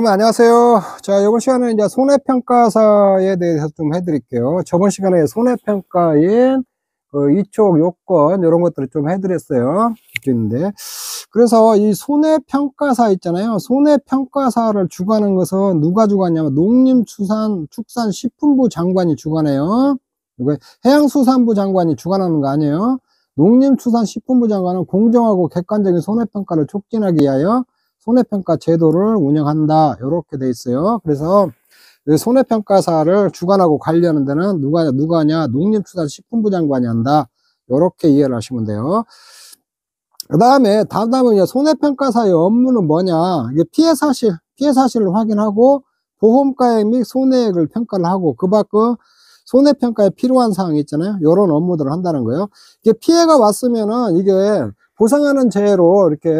여러분 안녕하세요. 자, 이번 시간에 이제 손해평가사에 대해서 좀 해드릴게요. 저번 시간에 손해평가인 이촉 요건 이런 것들을 좀 해드렸어요. 있는데 그래서 이 손해평가사 있잖아요. 손해평가사를 주관하는 것은 누가 주관하냐면 농림축산식품부 장관이 주관해요. 이거 해양수산부 장관이 주관하는 거 아니에요. 농림축산식품부 장관은 공정하고 객관적인 손해평가를 촉진하기 위하여 손해평가 제도를 운영한다. 이렇게 돼 있어요. 그래서 손해평가사를 주관하고 관리하는 데는 누가 하냐? 농림축산식품부 장관이 한다. 이렇게 이해를 하시면 돼요. 그 다음에 다음은 손해평가사의 업무는 뭐냐? 이게 피해 사실을 확인하고 보험가액 및 손해액을 평가를 하고 그 밖의 손해평가에 필요한 사항이 있잖아요. 이런 업무들을 한다는 거예요. 이게 피해가 왔으면은 이게 보상하는 재해로 이렇게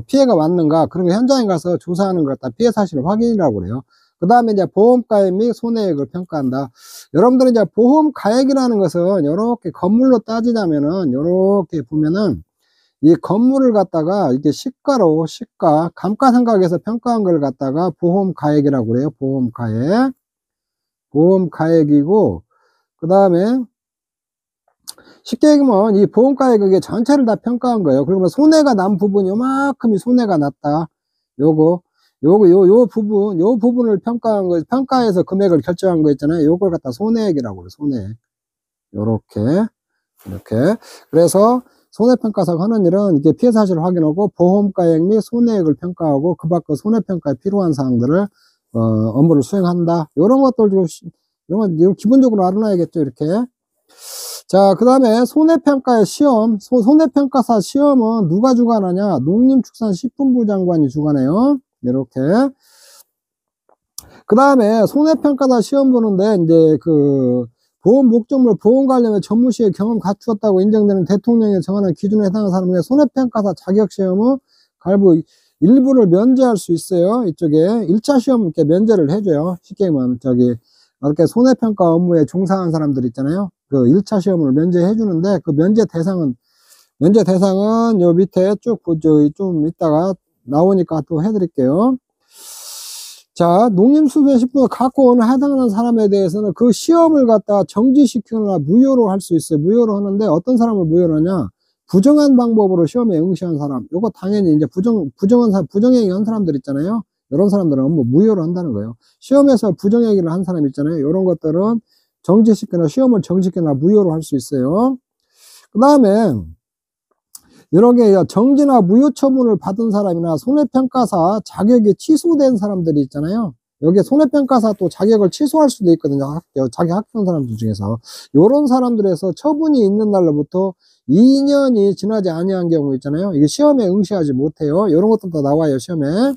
피해가 왔는가 그런 거 현장에 가서 조사하는 걸 갖다 피해 사실 확인이라고 그래요. 그 다음에 이제 보험가액 및 손해액을 평가한다. 여러분들은 이제 보험가액이라는 것은 이렇게 건물로 따지자면은 이렇게 보면은 이 건물을 갖다가 이게 시가 감가상각에서 평가한 걸 갖다가 보험가액이라고 그래요. 보험가액이고 그 다음에 쉽게 얘기하면 이 보험가액 그게 전체를 다 평가한 거예요. 그러면 손해가 난 부분 요만큼이 손해가 났다. 요 부분을 평가한 거, 평가해서 금액을 결정한 거 있잖아요. 요걸 갖다 손해액이라고 그래요. 손해액. 이렇게. 그래서 손해평가사가 하는 일은 이게 피해 사실을 확인하고 보험가액 및 손해액을 평가하고 그 밖의 손해평가에 필요한 사항들을 업무를 수행한다. 요런 것들 이런 기본적으로 알아놔야겠죠. 이렇게. 자, 그 다음에 손해평가의 시험, 손해평가사 시험은 누가 주관하냐? 농림축산식품부 장관이 주관해요. 이렇게. 그 다음에 손해평가사 시험 보는데, 이제 보험 목적물 보험 관련의 전무시의 경험 갖추었다고 인정되는 대통령이 정하는 기준에 해당하는 사람에게 손해평가사 자격시험은 갈부 일부를 면제할 수 있어요. 이쪽에 1차 시험 이렇게 면제를 해줘요. 쉽게 얘기하면 이렇게 손해평가 업무에 종사한 사람들 있잖아요. 1차 시험을 면제해 주는데 그 면제 대상은 요 밑에 쭉 좀 이따가 나오니까 또 해드릴게요. 자, 농림수산식품을 갖고 오는 해당하는 사람에 대해서는 그 시험을 갖다 정지시키거나 무효로 할 수 있어요. 무효로 하는데 어떤 사람을 무효로 하냐? 부정한 방법으로 시험에 응시한 사람. 요거 당연히 이제 부정행위 한 사람들 있잖아요. 이런 사람들은 업무 무효로 한다는 거예요. 시험에서 부정행위를 한 사람 있잖아요. 이런 것들은 정지시키거나 시험을 정지시키거나 무효로 할 수 있어요. 그 다음에 이렇게 정지나 무효 처분을 받은 사람이나 손해평가사 자격이 취소된 사람들이 있잖아요. 여기에 손해평가사 또 자격을 취소할 수도 있거든요. 자기 합격한 사람들 중에서. 이런 사람들에서 처분이 있는 날로부터 2년이 지나지 아니한 경우 있잖아요. 이게 시험에 응시하지 못해요. 이런 것들도 나와요, 시험에.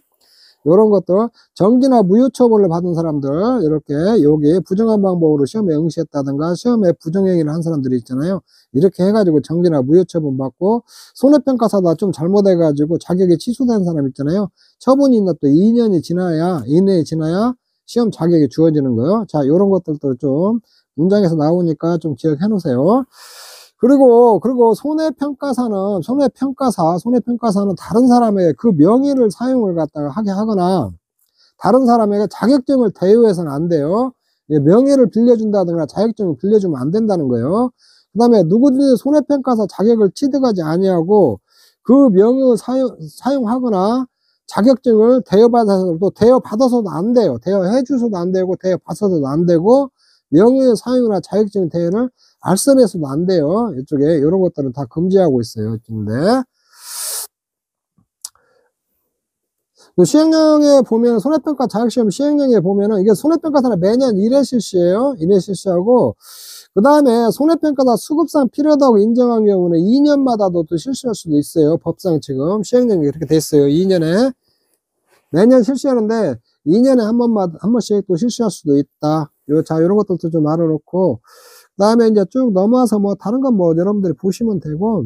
요런 것들, 정지나 무효 처벌을 받은 사람들, 이렇게, 여기 부정한 방법으로 시험에 응시했다든가, 시험에 부정행위를 한 사람들이 있잖아요. 이렇게 해가지고 정지나 무효 처분 받고, 손해평가사가 좀 잘못해가지고 자격이 취소된 사람 있잖아요. 처분이 있나 또 2년이 이내에 지나야 시험 자격이 주어지는 거예요. 자, 요런 것들도 좀 문장에서 나오니까 좀 기억해 놓으세요. 그리고 손해평가사는 다른 사람의 그 명의를 사용을 갖다가 하게 하거나 다른 사람에게 자격증을 대여해서는 안 돼요. 명예를 빌려준다든가 자격증을 빌려주면 안 된다는 거예요. 그 다음에 누구든지 손해평가사 자격을 취득하지 아니하고 그 명의 사용하거나 자격증을 대여받아서도 안 돼요. 대여해 주셔도 안 되고 대여받아서도 안 되고 명의 사용이나 자격증 대여를 알선해서도 안 돼요. 이쪽에 이런 것들은 다 금지하고 있어요. 근데 시행령에 보면 손해평가 자격시험 시행령에 보면은 이게 손해평가사는 매년 1회 실시해요. 1회 실시하고 그 다음에 손해평가사 수급상 필요하다고 인정한 경우는 2년마다도 또 실시할 수도 있어요. 법상 지금 시행령이 이렇게 돼 있어요. 2년에 매년 실시하는데 2년에 한 번씩 또 실시할 수도 있다. 자, 이런 것들도 좀 알아놓고 그 다음에 이제 쭉 넘어와서 다른 건 여러분들이 보시면 되고.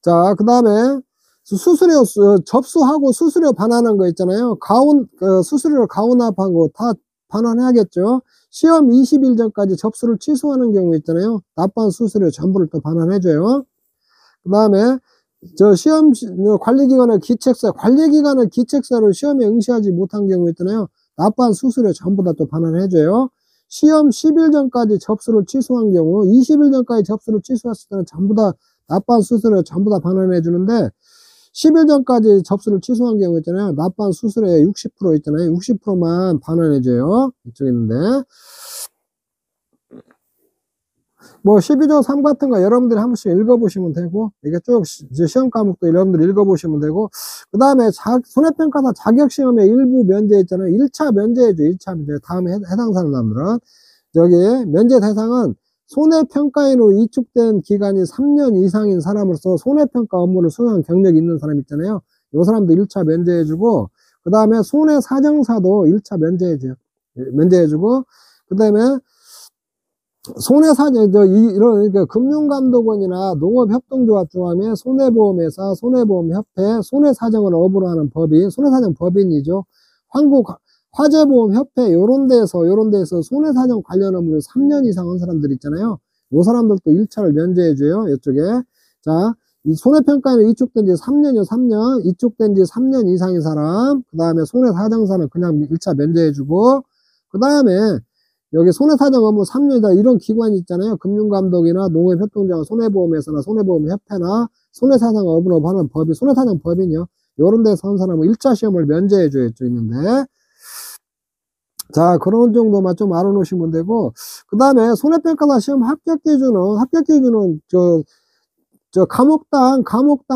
자, 그 다음에 수수료, 접수하고 수수료 반환한 거 있잖아요. 수수료를 가온납한 거 다 반환해야겠죠. 시험 20일 전까지 접수를 취소하는 경우 있잖아요. 납부한 수수료 전부를 또 반환해줘요. 그 다음에 시험 관리기관의 기책서, 관리기관의 기책서를 시험에 응시하지 못한 경우 있잖아요. 납부한 수수료 전부 다 또 반환을 해줘요. 시험 10일 전까지 접수를 취소한 경우, 20일 전까지 접수를 취소했을 때는 전부 다 납부한 수수료 전부 다 반환해 주는데, 10일 전까지 접수를 취소한 경우 있잖아요. 납부한 수수료의 60% 있잖아요. 60%만 반환해 줘요. 이쪽에 있는데. 뭐 12조 3 같은 거 여러분들이 한 번씩 읽어보시면 되고, 이게 쭉 시험 과목도 여러분들이 읽어보시면 되고, 그 다음에 손해평가사 자격시험의 일부 면제 있잖아요. 1차 면제해줘. 1차 면제. 다음에 해당 사람들은 저기 면제 대상은 손해평가인으로 이축된 기간이 3년 이상인 사람으로서 손해평가 업무를 수행한 경력이 있는 사람 있잖아요. 요 사람도 1차 면제해주고, 그 다음에 손해사정사도 1차 면제해주고, 그 다음에 손해사정, 이런, 그러니까 금융감독원이나 농업협동조합 중함에 손해보험회사, 손해보험협회, 손해사정을 업으로 하는 법인, 손해사정 법인이죠. 화재보험협회, 요런 데서 손해사정 관련 업무를 3년 이상 한 사람들 있잖아요. 요 사람들도 1차를 면제해줘요. 이쪽에. 자, 이 손해평가에는 이축된 지 3년이요, 3년. 이축된 지 3년 이상인 사람. 그 다음에 손해사정사는 그냥 1차 면제해주고, 그 다음에 여기 손해사정 업무 3년이다. 이런 기관이 있잖아요. 금융감독이나 농업협동조합, 손해보험회사나 손해보험협회나 손해사정 업으로 하는 법인, 손해사정 법인이요. 요런 데서 한 사람은 1차 시험을 면제해줘야 있는데. 자, 그런 정도만 좀 알아놓으시면 되고, 그 다음에 손해평가사 시험 합격 기준은, 과목당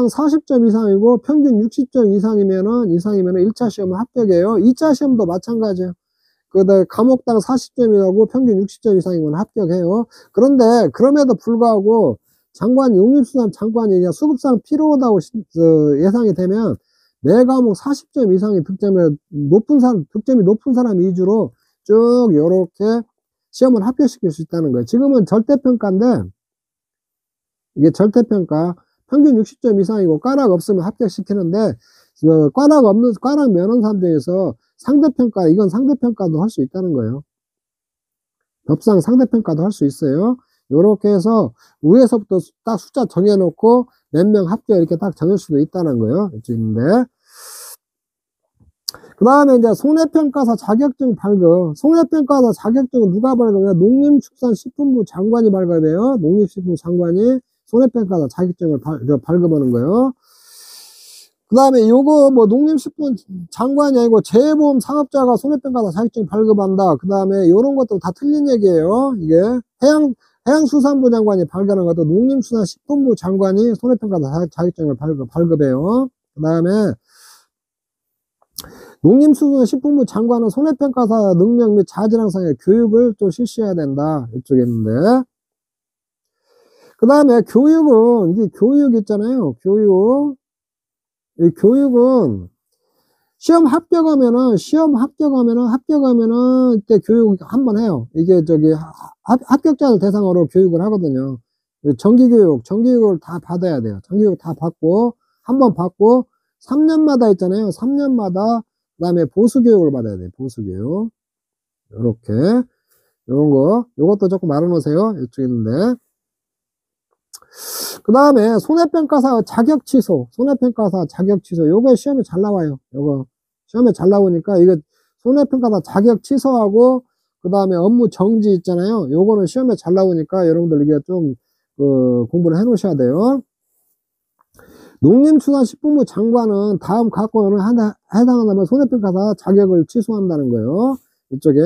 40점 이상이고, 평균 60점 이상이면은 1차 시험은 합격이에요. 2차 시험도 마찬가지예요. 그다음에 과목당 40점이라고 평균 60점 이상이면 합격해요. 그런데, 그럼에도 불구하고, 용립수산 장관이 그냥 수급상 필요하다고 예상이 되면, 매 과목 40점 이상의 득점이 높은 사람 위주로 쭉 요렇게 시험을 합격시킬 수 있다는 거예요. 지금은 절대평가인데, 이게 절대평가, 평균 60점 이상이고 꽈락 없으면 합격시키는데, 꽈락 면허 사람 중에서 상대평가, 이건 상대평가도 할 수 있다는 거예요. 법상 상대평가도 할 수 있어요. 요렇게 해서 위에서부터 딱 숫자 정해놓고 몇 명 합격 이렇게 딱 정할 수도 있다는 거예요. 이쪽인데. 그 다음에 이제 손해평가사 자격증 발급. 손해평가사 자격증은 누가 발급해요? 농림축산식품부 장관이 발급해요. 농림식품 장관이 손해평가사 자격증을 발급하는 거예요. 그 다음에 요거 뭐 농림식품 장관이 아니고 재해보험 사업자가 손해평가사 자격증 발급한다. 그 다음에 요런 것도 다 틀린 얘기예요. 이게 해양수산부 장관이 발급하는 것도 농림수산식품부 장관이 손해평가사 자격증을 발급해요. 그 다음에 농림수산식품부 장관은 손해평가사 능력 및 자질항상의 교육을 또 실시해야 된다. 이쪽에 있는데. 그 다음에 교육은, 이게 교육 있잖아요. 이 교육은 시험 합격하면은 이때 교육 한번 해요. 이게 합격자를 대상으로 교육을 하거든요. 정기교육을 다 받아야 돼요. 정기교육 다 받고, 한번 받고, 3년마다 있잖아요. 3년마다, 그 다음에 보수교육을 받아야 돼요. 보수교육. 요렇게. 요것도 조금 알아놓으세요. 이쪽에 있는데. 그 다음에 손해평가사 자격 취소. 요거 시험에 잘 나와요. 요거 시험에 잘 나오니까 이거 손해평가사 자격 취소하고 그 다음에 업무 정지 있잖아요. 요거는 시험에 잘 나오니까 여러분들 이게 좀 공부를 해 놓으셔야 돼요. 농림수산식품부 장관은 다음 각본에 해당한다면 손해평가사 자격을 취소한다는 거예요. 이쪽에.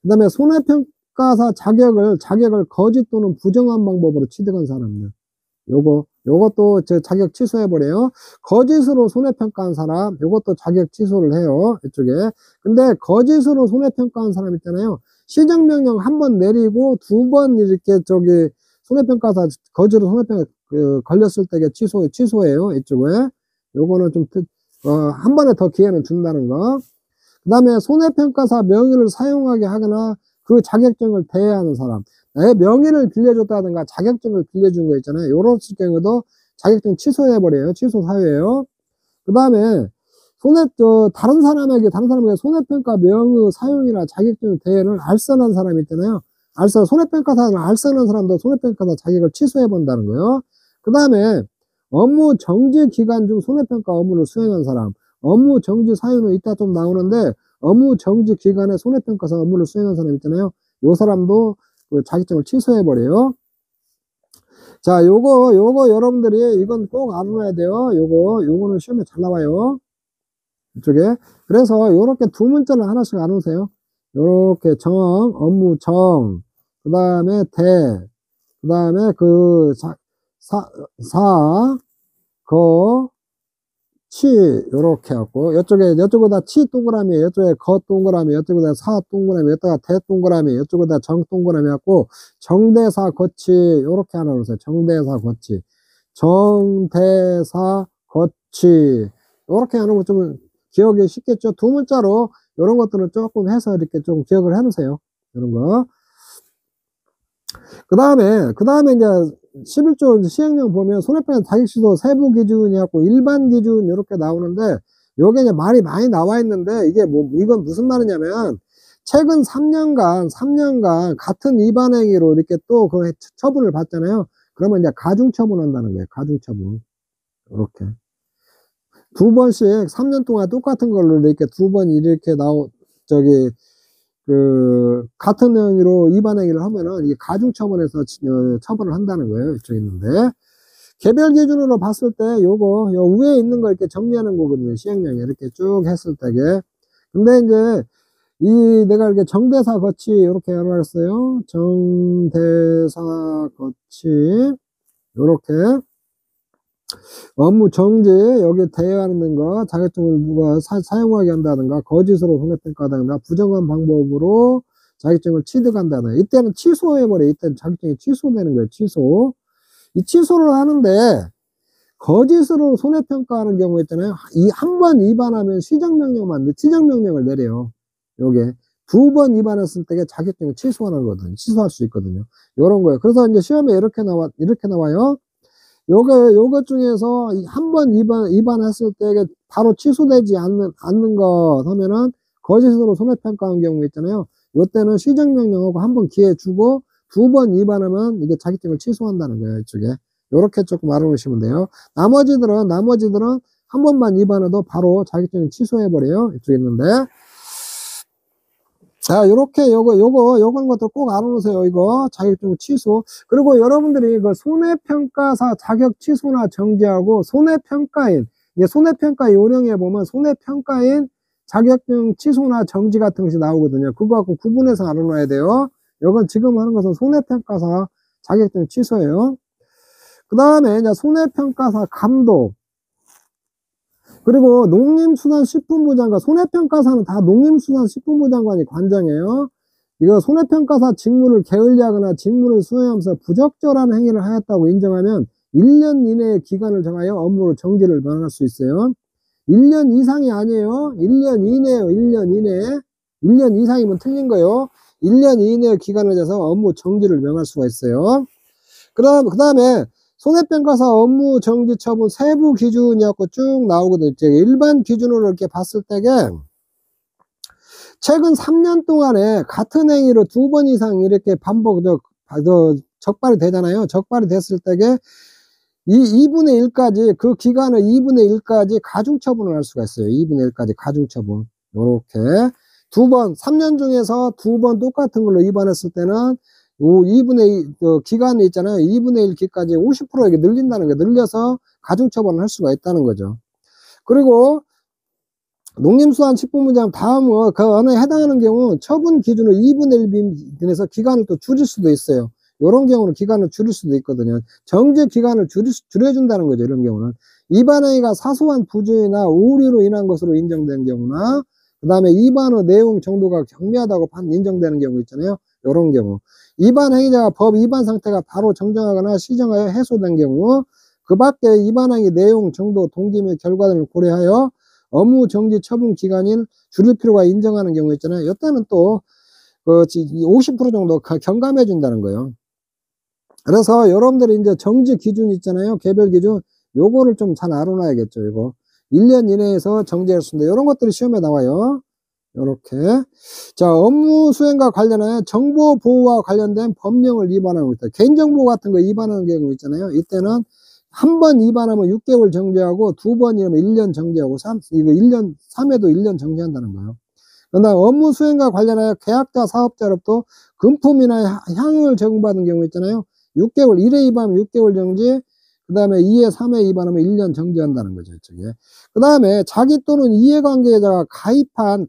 그 다음에 손해평가사 자격을 거짓 또는 부정한 방법으로 취득한 사람들. 요것도 자격 취소해버려요. 거짓으로 손해평가한 사람, 요것도 자격 취소를 해요. 이쪽에. 근데 거짓으로 손해평가한 사람 있잖아요. 시정명령 한 번 내리고 2번 이렇게 손해평가사, 거짓으로 손해평가, 걸렸을 때 취소해요. 이쪽에. 요거는 한 번에 더 기회는 준다는 거. 그 다음에 손해평가사 명의를 사용하게 하거나 그 자격증을 대여하는 사람. 내 명의를 빌려줬다든가 자격증을 빌려준 거 있잖아요. 요런 경우도 자격증 취소해버려요. 취소 사유예요. 그 다음에 다른 사람에게 손해평가 명의 사용이나 자격증 대여를 알선한 사람 있잖아요. 손해평가사는 알선한 사람도 손해평가사 자격을 취소해본다는 거예요. 그 다음에 업무 정지 기간 중 손해평가 업무를 수행한 사람. 업무 정지 사유는 이따 좀 나오는데, 업무 정지 기간에 손해평가사 업무를 수행한 사람 있잖아요. 요 사람도 그 자격증을 취소해버려요. 자, 요거 여러분들이 이건 꼭 알아놔야 돼요. 요거는 시험에 잘 나와요. 이쪽에. 그래서 요렇게 두 문자를 하나씩 알아놓으세요. 요렇게 정, 업무 정, 그 다음에 대, 그 다음에 그 치, 요렇게 하고, 요쪽에다 치 동그라미, 요쪽에 거 동그라미, 요쪽에다 사 동그라미, 여기다가 대 동그라미, 요쪽에다 정 동그라미 하고, 정대사 거치, 요렇게 하나 놓으세요. 정대사 거치. 정대사 거치. 요렇게 하는 거 좀 기억이 쉽겠죠? 두 문자로, 요런 것들은 조금 해서 이렇게 좀 기억을 해 놓으세요. 이런 거. 그 다음에 이제 11조 시행령 보면 손해평가 자격시도 세부 기준이었고 일반 기준 이렇게 나오는데 요게 이제 말이 많이 나와 있는데 이게 이건 무슨 말이냐면 최근 3년간 같은 위반 행위로 이렇게 또 그 처분을 받잖아요. 그러면 이제 가중처분한다는 거예요. 가중처분. 이렇게. 두 번씩 3년 동안 똑같은 걸로 이렇게 두 번 이렇게 같은 행위로 위반 행위를 하면은 이게 가중처분해서 처벌을 한다는 거예요. 이쪽에 있는데. 개별 기준으로 봤을 때 요 위에 있는 거 이렇게 정리하는 거거든요. 시행령에 이렇게 쭉 했을 때게. 근데 이제 내가 이렇게 정대사 거치 이렇게 해놨어요. 정대사 거치 요렇게 업무 정지 여기 대여하는 거 자격증을 누가 사용하게 한다든가 거짓으로 손해평가하다든가 부정한 방법으로 자격증을 취득한다든가 이때는 취소해버려. 이때는 자격증이 취소되는 거예요. 취소. 이 취소를 하는데 거짓으로 손해평가하는 경우 있잖아요. 이 한 번 위반하면 시정명령을 내려요. 요게 두 번 위반했을 때 자격증을 취소하는 거거든요. 취소할 수 있거든요. 요런 거예요. 그래서 이제 시험에 이렇게 나와요. 요거 중에서 한 번 위반했을 때 바로 취소되지 않는 거 하면은 거짓으로 손해평가한 경우 있잖아요. 요때는 시정명령하고 한 번 기회 주고 두 번 위반하면 이게 자격증을 취소한다는 거예요. 이쪽에. 요렇게 조금 알아놓으시면 돼요. 나머지들은 한 번만 위반해도 바로 자격증을 취소해버려요. 이쪽에 있는데. 자, 요렇게 요건 것들 꼭 알아놓으세요. 이거 자격증 취소. 그리고 여러분들이 그 손해평가사 자격 취소나 정지하고 손해평가인, 이제 손해평가 요령에 보면 손해평가인 자격증 취소나 정지 같은 것이 나오거든요. 그거 갖고 구분해서 알아놔야 돼요. 이건 지금 하는 것은 손해평가사 자격증 취소예요. 그 다음에 이제 손해평가사 감독. 그리고 농림수산식품부 장관, 손해평가사는 다 농림수산식품부 장관이 관장이에요. 이거 손해평가사 직무를 게을리하거나 직무를 수행하면서 부적절한 행위를 하였다고 인정하면 1년 이내의 기간을 정하여 업무를 정지를 면할 수 있어요. 1년 이상이 아니에요. 1년 이내요. 1년 이내. 1년 이상이면 틀린 거예요. 1년 이내의 기간을 재서 업무 정지를 명할 수가 있어요. 그 다음에 손해평가사 업무 정지 처분 세부 기준이었고 쭉 나오거든요. 일반 기준으로 이렇게 봤을 때게 최근 3년 동안에 같은 행위로 두 번 이상 이렇게 적발이 되잖아요. 적발이 됐을 때게 2분의 1까지 그 기간을 2분의 1까지 가중처분을 할 수가 있어요. 2분의 1까지 가중처분. 요렇게 3년 중에서 두 번 똑같은 걸로 위반했을 때는 2분의 1, 기간이 있잖아요. 2분의 1 기까지 50% 이렇게 늘린다는 거예요. 늘려서 가중처분을 할 수가 있다는 거죠. 그리고 농림수산식품부장 다음은 그 안에 해당하는 경우 처분 기준을 2분의 1 기준에서 기간을 또 줄일 수도 있어요. 이런 경우는 기간을 줄일 수도 있거든요. 정지 기간을 줄여준다는 거죠. 이런 경우는. 위반행위가 사소한 부주의나 오류로 인한 것으로 인정된 경우나 그 다음에 위반 후 내용 정도가 경미하다고 인정되는 경우 있잖아요. 이런 경우. 위반 행위자가 법 위반 상태가 바로 정정하거나 시정하여 해소된 경우 그 밖에 위반 행위 내용 정도 동기 및 결과 등을 고려하여 업무 정지 처분 기간을 줄일 필요가 인정하는 경우 있잖아요. 이때는 또 50% 정도 경감해 준다는 거예요. 그래서 여러분들이 이제 정지 기준 있잖아요. 개별 기준. 요거를 좀 잘 알아놔야겠죠. 이거 1년 이내에서 정지할 수 있는데 이런 것들이 시험에 나와요. 요렇게. 자, 업무 수행과 관련해 정보 보호와 관련된 법령을 위반하는 거 있다. 개인정보 같은 거 위반하는 경우 있잖아요. 이때는 한 번 위반하면 6개월 정지하고, 두 번이면 1년 정지하고, 이거 1년, 3회도 1년 정지한다는 거예요. 그 다음 업무 수행과 관련하여 계약자, 사업자로부터 금품이나 향응을 제공받은 경우 있잖아요. 6개월, 1회 위반하면 6개월 정지, 그 다음에 2회, 3회 위반하면 1년 정지한다는 거죠, 이쪽에. 그 다음에 자기 또는 이해관계자가 가입한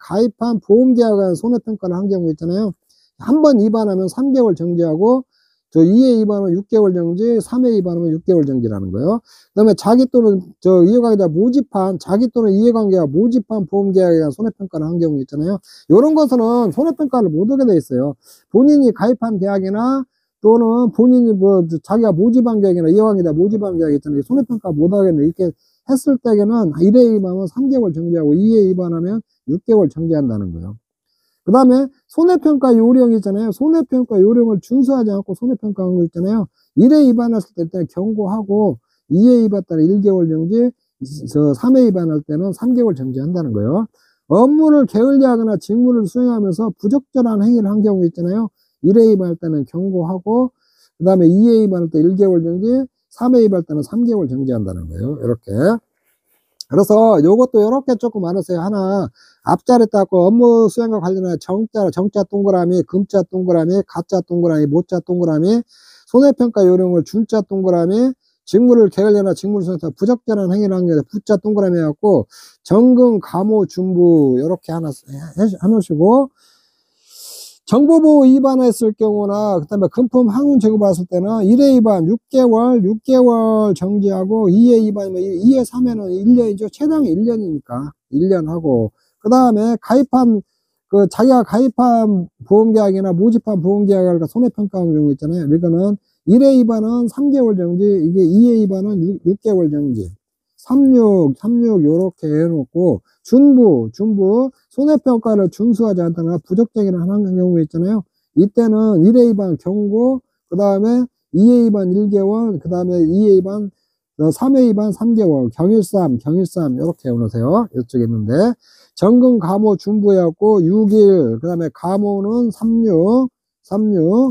보험계약에 손해평가를 한 경우 있잖아요. 한 번 위반하면 3개월 정지하고, 2회 위반하면 6개월 정지, 3회 위반하면 6개월 정지라는 거예요. 그 다음에 자기 또는 자기 또는 이해관계가 모집한 보험계약에 대한 손해평가를 한 경우 있잖아요. 이런 것은 손해평가를 못 하게 돼 있어요. 본인이 가입한 계약이나 또는 본인이 자기가 모집한 계약이나 이해관계자 모집한 계약 있잖아요. 손해평가 못 하겠네. 이렇게 했을 때에는 1회 위반하면 3개월 정지하고 2회 위반하면 6개월 정지한다는 거예요. 그 다음에 손해평가 요령 있잖아요. 손해평가 요령을 준수하지 않고 손해평가한 거 있잖아요. 1회 위반했을 때 일단 경고하고, 2회 위반 때는 1개월 정지, 3회 위반할 때는 3개월 정지한다는 거예요. 업무를 게을리하거나 직무를 수행하면서 부적절한 행위를 한 경우 있잖아요. 1회 위반할 때는 경고하고, 그 다음에 2회 위반할 때 1개월 정지, 3회 위반할 때는 3개월 정지한다는 거예요. 이렇게. 그래서 요것도 이렇게 조금 알으세요. 하나, 앞자리 닦고 업무 수행과 관련해 정자 동그라미, 금자 동그라미, 가자 동그라미, 모자 동그라미, 손해평가 요령을 준자 동그라미, 직무를 게을리나 직무를 수행해서 부적절한 행위를 한 게 부자 동그라미 해갖고, 정금, 감호, 준부, 요렇게 하나 해놓으시고, 정보보호 위반했을 경우나, 그 다음에 금품 항운 제공받았을 때는 1회 위반 6개월 정지하고, 2회 위반이면 2회 3회는 1년이죠. 최장 1년이니까 1년 하고, 그 다음에 자기가 가입한 보험계약이나 모집한 보험계약을 손해평가한 경우 있잖아요. 이거는 1회 위반은 3개월 정지, 이게 2회 위반은 6개월 정지. 36 요렇게 해놓고, 준부 손해평가를 준수하지 않다거나 부적정이나 하는 경우 있잖아요. 이때는 1회 위반 경고, 그 다음에 2회 위반 1개월, 그 다음에 2회 위반 3회 위반 3개월, 경일삼 이렇게 해놓으세요. 이쪽에 있는데, 정금 감호 준부해갖고 6일, 그 다음에 감호는 36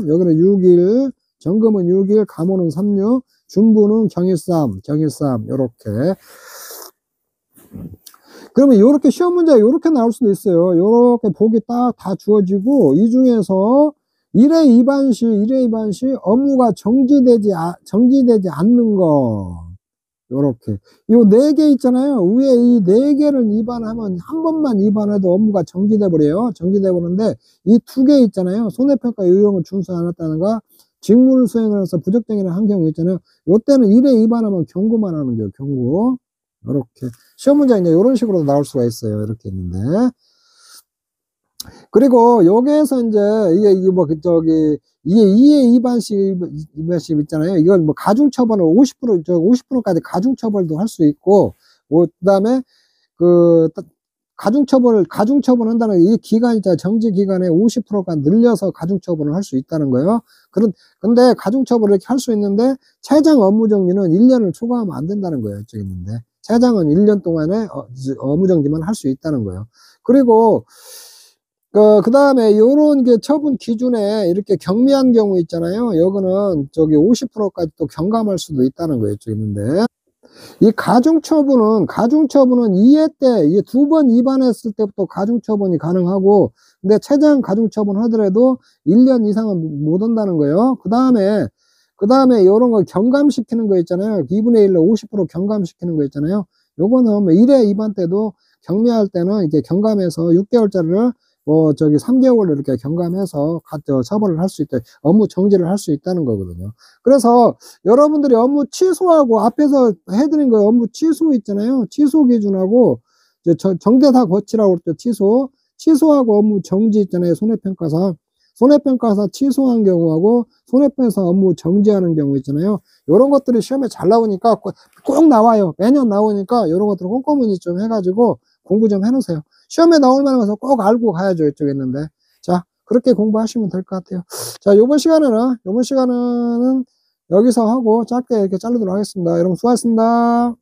여기는 6일, 정금은 6일, 감호는 36, 준부는 경일삼 요렇게. 그러면 요렇게 시험 문제가 요렇게 나올 수도 있어요. 요렇게 보기 딱 다 주어지고, 이 중에서 1회 위반 시 업무가 정지되지 않는 거. 요렇게. 요 4개 있잖아요. 위에 이 4개를 위반하면, 한 번만 위반해도 업무가 정지돼 버려요. 정지돼 버리는데, 이 2개 있잖아요. 손해평가 요령을 준수 안 했다는 거, 직무를 수행하면서 부적정이나 한 경우 있잖아요. 요때는 1회 위반하면 경고만 하는 거예요. 경고. 이렇게 시험 문제 이제 이런 식으로 나올 수가 있어요. 이렇게 있는데, 그리고 여기에서 이제 이게 이게 2회 위반심 있잖아요. 이건 뭐 가중처벌은 50%까지 가중처벌도 할 수 있고, 그다음에 가중처벌 한다는 이 기간 있잖아요. 정지 기간에 50%까지 늘려서 가중처벌을 할 수 있다는 거예요. 근데 가중처벌을 이렇게 할 수 있는데, 최장 업무정지는 1년을 초과하면 안 된다는 거예요. 이쪽에 있는데. 최장은 1년 동안에 업무정지만 할 수 있다는 거예요. 그리고, 그 다음에 요런 게 처분 기준에 이렇게 경미한 경우 있잖아요. 여기는 50%까지 또 경감할 수도 있다는 거예요. 이쪽에 있는데. 이 가중처분은 2회 때, 이게 2번 위반했을 때부터 가중처분이 가능하고, 근데 최장 가중처분 하더라도 1년 이상은 못 한다는 거예요. 그 다음에 요런 거 경감시키는 거 있잖아요. 2분의 1로 50% 경감시키는 거 있잖아요. 요거는 뭐 1회 위반 때도 경미할 때는 이렇게 경감해서 6개월짜리를 3개월로 이렇게 경감해서 처벌을 할 수 있다. 업무 정지를 할 수 있다는 거거든요. 그래서 여러분들이 업무 취소하고 앞에서 해드린 거 업무 취소 있잖아요. 취소 기준하고 정대 다 거치라고 그랬죠. 취소하고 업무 정지 있잖아요. 손해평가사 취소한 경우하고 손해평가사 업무 정지하는 경우 있잖아요. 이런 것들이 시험에 잘 나오니까 꼭 나와요. 매년 나오니까 이런 것들을 꼼꼼히 좀 해가지고 공부 좀 해놓으세요. 시험에 나올 만한 것을 꼭 알고 가야죠. 이쪽에 있는데. 자, 그렇게 공부하시면 될 것 같아요. 자, 요번 시간에는 여기서 하고 짧게 이렇게 자르도록 하겠습니다. 여러분 수고하셨습니다.